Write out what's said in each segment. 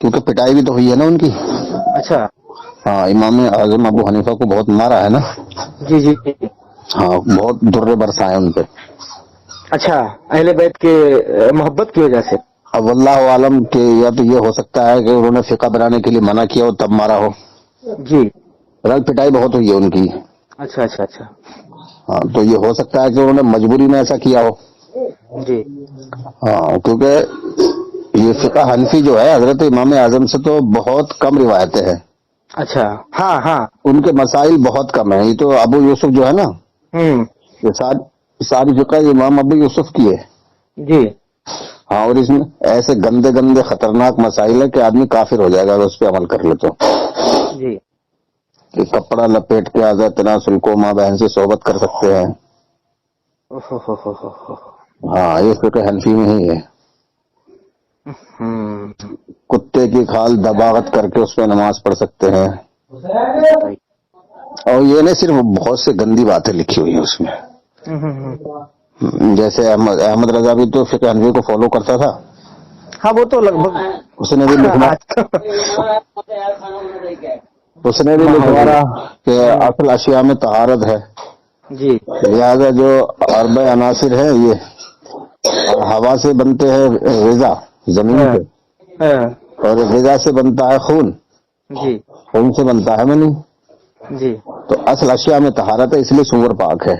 کیونکہ پٹائی بھی تو ہوئی ہے نا ان کی. اچھا. ہاں امام اعظم ابو حنیفہ کو بہت مارا ہے نا. جی جی. ہاں بہت درے برسائے ان پہ. اچھا اہل بیت کے محبت کی وجہ سے. اب اللہ عالم کہ یا تو یہ ہو سکتا ہے کہ انہوں نے فقہ بنانے کے لیے منع کیا ہو تب مارا ہو. جی. رنگ پٹائی بہت ہوئی ہے ان کی. اچھا اچھا اچھا. ہاں تو یہ ہو سکتا ہے کہ انہوں نے مجبوری میں ایسا کیا ہو. جی. ہاں کیونکہ یہ فقہ حنفی جو ہے حضرت امام اعظم سے تو بہت کم روایتیں ہیں. اچھا. ہاں ہاں. ان کے مسائل بہت کم ہیں. یہ تو ابو یوسف جو ہے نا یہ ساری فقہ امام ابو یوسف کی ہے. جی. ہاں اور اس میں ایسے گندے گندے خطرناک مسائل ہے کہ آدمی کافر ہو جائے گا اگر اس پہ عمل کر لے تو. جی. کہ کپڑا لپیٹ کے آزاد تناسل کو ماں بہن سے صحبت کر سکتے ہیں. ہاں یہ فقہ حنفی میں ہی ہے. کتے کی کھال دباغت کر کے اس پہ نماز پڑھ سکتے ہیں. اور یہ نہیں صرف بہت سے گندی باتیں لکھی ہوئی ہیں اس میں. جیسے احمد رضا بھی تو فقہ حنفی کو فالو کرتا تھا. ہاں وہ تو لگ بھگ اس نے بھی لکھوایا کہ اصل اشیاء میں طہارت ہے. جی. لہذا جو اربع عناصر ہے یہ ہوا سے بنتے ہیں غذا زمین سے اور غذا سے بنتا ہے خون. جی. خون سے بنتا ہے منی. جی. تو اصل اشیاء میں طہارت ہے اس لیے سور پاک ہے.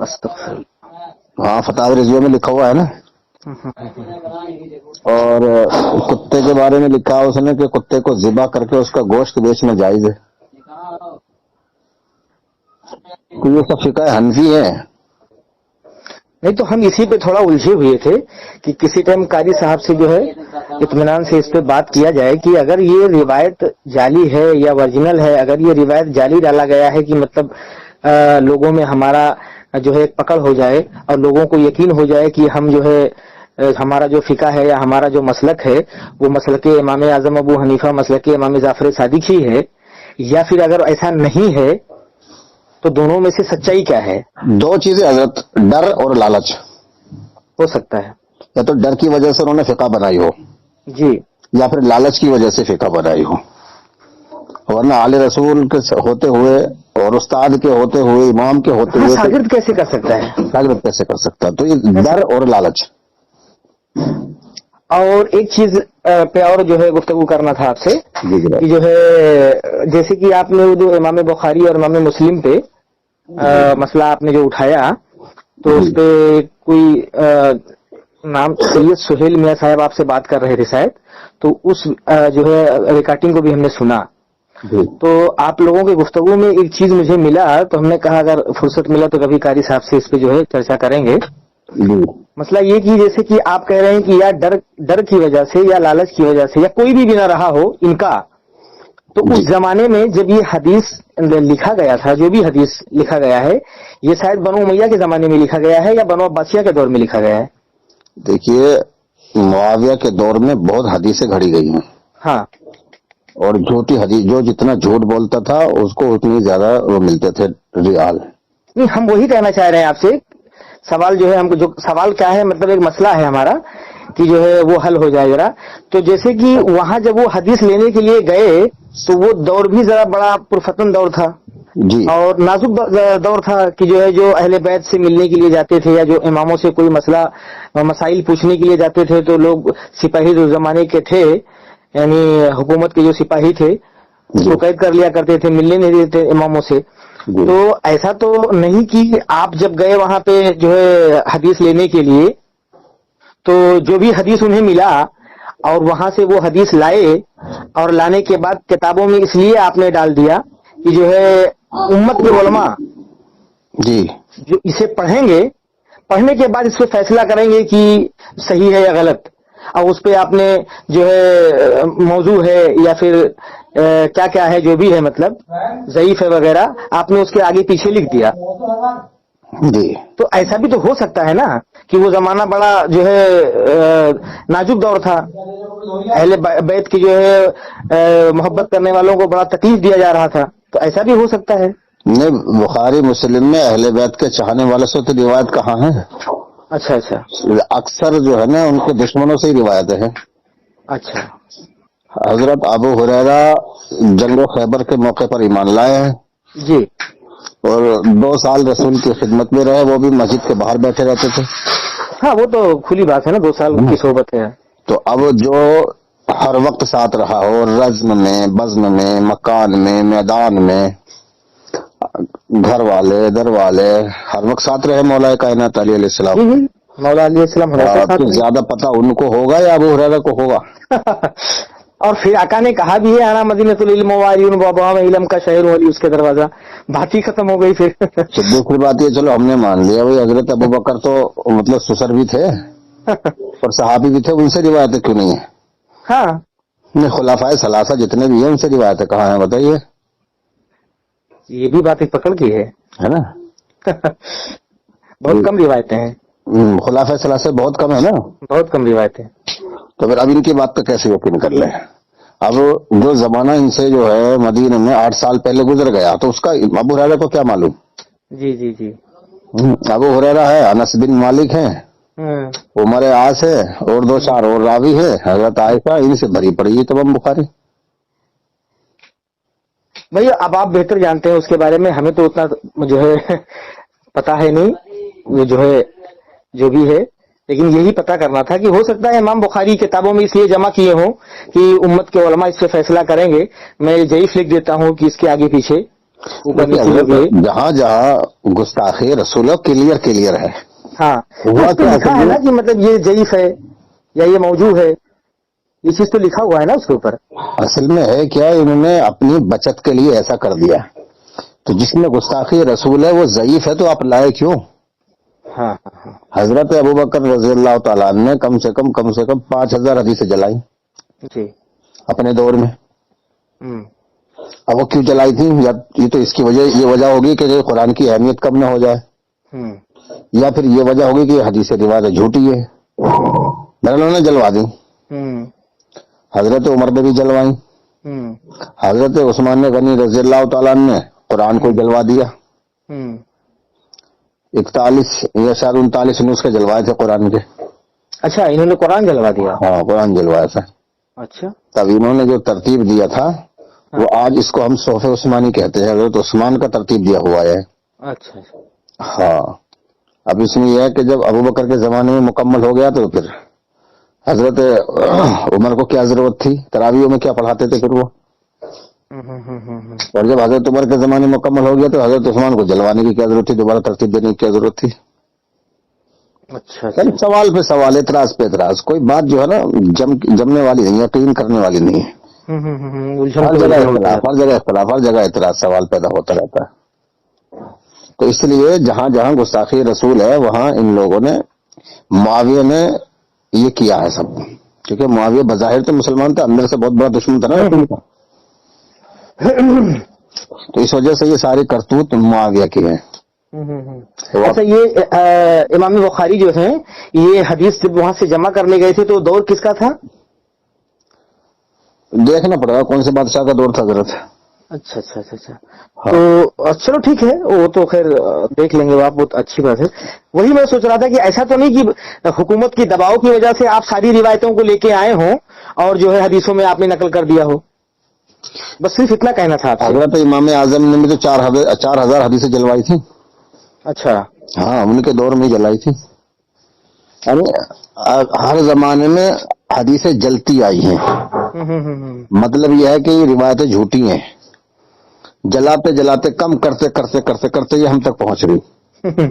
استغفر اللہ. ہاں فتاوی رضویہ میں لکھا ہوا ہے نا. اور کتے کے بارے میں لکھا ہے اس نے کہ کتے کو ذبح کر کے اس کا گوشت بیچنا جائز ہے. تو یہ سب فقہ حنفی ہے. نہیں تو ہم اسی پہ تھوڑا الجھے ہوئے تھے کہ کسی ٹائم قاری صاحب سے جو ہے اطمینان سے اس پہ بات کیا جائے کہ اگر یہ روایت جعلی ہے یا ورجنل ہے. اگر یہ روایت جعلی ڈالا گیا ہے کہ مطلب لوگوں میں ہمارا جو ہے پکڑ ہو جائے اور لوگوں کو یقین ہو جائے کہ ہم جو ہے ہمارا جو فقہ ہے یا ہمارا جو مسلک ہے وہ مسلک امام اعظم ابو حنیفہ مسلک امام جعفر صادق ہی ہے. یا پھر اگر ایسا نہیں ہے تو دونوں میں سے سچائی کیا ہے؟ دو چیزیں حضرت، ڈر اور لالچ. ہو سکتا ہے یا تو ڈر کی وجہ سے انہوں نے فقہ بنائی ہو جی، یا پھر لالچ کی وجہ سے فقہ بنائی ہو. ورنہ آل رسول کے ہوتے ہوئے اور استاد کے ہوتے ہوئے امام کے ہوتے ہوئے شاگرد کیسے کر سکتا ہے؟ شاگرد کیسے کر سکتا ہے؟ تو یہ ڈر اور لالچ. اور ایک چیز پہ اور جو ہے گفتگو کرنا تھا آپ سے کہ جو ہے جیسے کہ آپ نے جو امام بخاری اور امام مسلم پہ مسئلہ آپ نے جو اٹھایا تو اس پہ کوئی نام سید سہیل میاں صاحب آپ سے بات کر رہے تھے شاید، تو اس جو ہے ریکارڈنگ کو بھی ہم نے سنا. تو آپ لوگوں کے گفتگو میں ایک چیز مجھے ملا تو ہم نے کہا اگر فرصت ملا تو کبھی قاری صاحب سے اس پہ جو ہے چرچا کریں گے. مسئلہ یہ کہ جیسے کہ آپ کہہ رہے ہیں کہ یا ڈر کی وجہ سے یا لالچ کی وجہ سے یا کوئی بھی بنا رہا ہو ان کا، تو اس زمانے میں جب یہ حدیث لکھا گیا تھا، جو بھی حدیث لکھا گیا ہے یہ شاید بنو امیہ کے زمانے میں لکھا گیا ہے یا بنو عباسیہ کے دور میں لکھا گیا ہے؟ دیکھیے معاویہ کے دور میں بہت حدیثیں گھڑی گئی ہیں. ہاں. اور جھوٹی حدیث، جو جتنا جھوٹ بولتا تھا اس کو اتنی زیادہ وہ ملتے تھے ریال. نہیں ہم وہی کہنا چاہ رہے ہیں آپ سے. سوال جو ہے ہم کو جو سوال کیا ہے، مطلب ایک مسئلہ ہے ہمارا کہ جو ہے وہ حل ہو جائے ذرا. تو جیسے کہ وہاں جب وہ حدیث لینے کے لیے گئے تو وہ دور بھی ذرا بڑا پرفتن دور تھا جی، اور نازک دور تھا کہ جو ہے جو اہل بیت سے ملنے کے لیے جاتے تھے یا جو اماموں سے کوئی مسئلہ مسائل پوچھنے کے لیے جاتے تھے تو لوگ سپاہی جو زمانے کے تھے یعنی حکومت کے جو سپاہی تھے اس کو قید کر لیا کرتے تھے، ملنے نہیں دیتے اماموں سے. تو ایسا تو نہیں کہ آپ جب گئے وہاں پہ جو ہے حدیث لینے کے لیے تو جو بھی حدیث انہیں ملا اور وہاں سے وہ حدیث لائے اور لانے کے بعد کتابوں میں اس لیے آپ نے ڈال دیا کہ جو ہے امت کے علماء جی جو اسے پڑھیں گے، پڑھنے کے بعد اس پہ فیصلہ کریں گے کہ صحیح ہے یا غلط، اور اس پہ آپ نے جو ہے موضوع ہے یا پھر کیا کیا ہے جو بھی ہے مطلب ضعیف ہے وغیرہ آپ نے اس کے آگے پیچھے لکھ دیا جی. تو ایسا بھی تو ہو سکتا ہے نا کہ وہ زمانہ بڑا جو ہے نازک دور تھا، اہل بیت کی جو ہے محبت کرنے والوں کو بڑا تکلیف دیا جا رہا تھا، تو ایسا بھی ہو سکتا ہے. نہیں بخاری مسلم میں اہل بیت کے چاہنے والے سے تو روایت کہاں ہے؟ اچھا اچھا، اکثر جو ہے نا ان کے دشمنوں سے ہی روایتیں ہیں. اچھا. حضرت ابو ہریرہ جنگ خیبر کے موقع پر ایمان لائے ہیں جی. اور 2 سال رسول کی خدمت میں رہے، وہ بھی مسجد کے باہر بیٹھے رہتے تھے. ہاں وہ تو کھلی بات ہے نا، 2 سال کی صحبت ہے. تو اب جو ہر وقت ساتھ رہا ہو، رزم میں، بزم میں، مکان میں، میدان میں، گھر والے در والے ہر وقت ساتھ رہے مولا کائنات علیہ السلام. جی جی، مولا علیہ السلام ہمیشہ ساتھ تو زیادہ پتہ ان کو ہوگا یا ابو ہریرہ کو ہوگا؟ اور پھر آقا نے کہا بھی ہے انا مدینۃ العلم وعلیون وابواب علم کا شہر والی اس کے دروازہ، بات ہی ختم ہو گئی پھر. دوسری بات یہ، چلو ہم نے مان لیا بھائی حضرت ابو بکر تو مطلب سسر بھی تھے اور صحابی بھی تھے، ان سے روایتیں کیوں نہیں ہیں؟ ہاں خلفائے ثلاثہ جتنے بھی ہیں ان سے روایتیں کہاں ہیں بتائیے؟ یہ بھی بات ایک پکڑ کی ہے نا. بہت کم روایتیں ہیں. خلفائے ثلاثہ بہت کم ہے نا، بہت کم روایتیں. تو پھر اب ان کی بات کا کیسے یقین کر لیں؟ اب جو زمانہ ان سے جو ہے مدینہ میں 8 سال پہلے گزر گیا، تو اس کا ابو ہریرہ کو کیا معلوم؟ جی جی جی. ابو ہریرہ ہے، انس بن مالک ہے، عمر عاص ہے، اور 2-4 اور راوی ہے، حضرت عائشہ، ان سے بھری پڑی ہے تمام بخاری. بھائی اب آپ بہتر جانتے ہیں اس کے بارے میں، ہمیں تو اتنا جو ہے پتا ہے نہیں، وہ جو ہے جو بھی ہے، لیکن یہی پتا کرنا تھا کہ ہو سکتا ہے امام بخاری کتابوں میں اس لیے جمع کیے ہوں کہ امت کے علماء اس پہ فیصلہ کریں گے. میں ضعیف لکھ دیتا ہوں کہ اس کے آگے پیچھے اوپر نیچے جو بھی ہے. جہاں جہاں گستاخی رسول کلیئر ہے. ہاں اس پہ لکھا ہے نا کہ مطلب یہ ضعیف ہے یا یہ موضوع ہے، یہ چیز تو لکھا ہوا ہے نا اس کے اوپر. اصل میں ہے کیا، انہوں نے اپنی بچت کے لیے ایسا کر دیا، تو جس میں گستاخی رسول ہے وہ ضعیف ہے، تو آپ لائے کیوں؟ ہاں. حضرت ابوبکر رضی اللہ تعالیٰ نے کم سے کم 5000 حدیثیں جلائی جی اپنے دور میں. اب وہ کیوں جلائی تھی؟ یہ تو اس کی یہ وجہ ہوگی کہ قرآن کی اہمیت کم نہ ہو جائے، یا پھر یہ وجہ ہوگی کہ حدیث روایت جھوٹی ہے، انہوں نے جلوا دی. حضرت عمر نے بھی جلوائی، حضرت عثمان غنی رضی اللہ تعالیٰ نے قرآن کو جلوا دیا. 41 یا شاید 39 نسخے جلوائے تھے قرآن کے. اچھا، انہوں نے قرآن جلوا دیا؟ ہاں قرآن جلوایا تھا. اچھا. تب انہوں نے جو ترتیب دیا تھا وہ آج اس کو ہم صحف عثمانی کہتے ہیں، حضرت عثمان کا ترتیب دیا ہوا ہے. اچھا. ہاں. اب اس میں یہ ہے کہ جب ابوبکر کے زمانے میں مکمل ہو گیا تو پھر حضرت عمر کو کیا ضرورت تھی؟ تراویحوں میں کیا پڑھاتے تھے پھر وہ؟ اور جب حضرت عمر کے زمانے میں مکمل ہو گیا تو حضرت عثمان کو جلوانے کی کیا ضرورت تھی؟ دوبارہ ترتیب دینے کی کیا ضرورت تھی؟ اچھا. سوال پہ سوال، اعتراض پہ اعتراض، کوئی بات جو ہے نا جمنے والی نہیں، یقین کرنے والی نہیں ہے. ہر جگہ اختلاف، ہر جگہ اعتراض، سوال پیدا ہوتا رہتا ہے. تو اس لیے جہاں جہاں گستاخی رسول ہے وہاں ان لوگوں نے، معاویہ نے یہ کیا ہے سب، کیونکہ معاویہ بظاہر تو مسلمان تھا، اندر سے بہت بڑا دشمن تھا نا رسول کا. تو اس وجہ سے یہ ساری کرتوت معاویہ کی ہیں. اچھا، یہ امام بخاری جو ہیں یہ حدیث جب وہاں سے جمع کرنے گئے تھے تو دور کس کا تھا؟ دیکھنا پڑے گا کون سے بادشاہ کا دور تھا حضرت. اچھا. تو چلو ٹھیک ہے، وہ تو خیر دیکھ لیں گے، آپ بہت اچھی بات ہے. وہی میں سوچ رہا تھا کہ ایسا تو نہیں کہ حکومت کی دباؤ کی وجہ سے آپ ساری روایتوں کو لے کے آئے ہوں اور جو ہے حدیثوں میں آپ نے نقل کر دیا ہو. بس صرف اتنا کہنا تھا آپ سے. حضرت امام اعظم نے بھی تو 4000 حدیثیں جلوائی تھی. اچھا. ہاں ان کے دور میں جلائی تھی. ہر زمانے میں حدیثیں جلتی آئی ہیں. مطلب یہ ہے کہ یہ روایتیں جھوٹی ہیں، جلاتے جلاتے کم کرتے کرتے کرتے کرتے یہ ہم تک پہنچ رہی.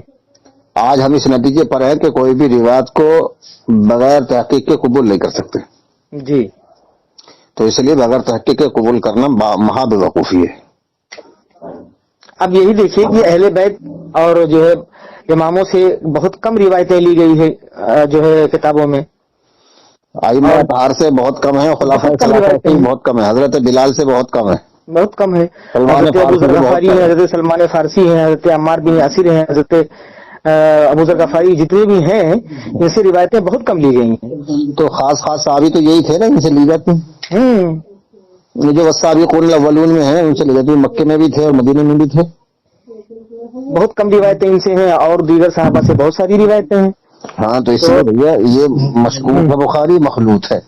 آج ہم اس نتیجے پر ہیں کہ کوئی بھی روایت کو بغیر تحقیق کے قبول نہیں کر سکتے. جی. تو اس لیے بغیر تحقیق کے قبول کرنا مہا بے وقوفی ہے. اب یہی دیکھیے کہ اہل بیت اور جو ہے اماموں سے بہت کم روایتیں لی گئی ہے جو ہے کتابوں میں. ائمہ اطہار سے بہت کم ہے، خلفائے ثلاثہ سے بہت کم ہے، حضرت بلال سے بہت کم ہے. بہت کم ہے. سلمان حضرت ابو ذر غفاری ہیں، حضرت سلمان فارسی ہیں، حضرت عمار بن یاسر ہیں، حضرت ابو ذر غفاری، جتنے بھی ہیں ان سے روایتیں بہت کم لی گئی ہیں. تو خاص صحابی تو یہی تھے نا ان سے لی جاتی. جو والسابقون الاولون میں ہیں ان سے لی جاتی، مکے میں بھی تھے اور مدینے میں بھی تھے. بہت کم روایتیں ان سے ہیں اور دیگر صحابہ سے بہت ساری روایتیں ہیں. ہاں تو اس لیے بھیا یہ مشکوک ہے، بخاری مخلوط ہے.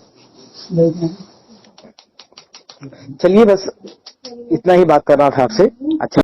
چلیے بس اتنا ہی بات کرنا تھا آپ سے. اچھا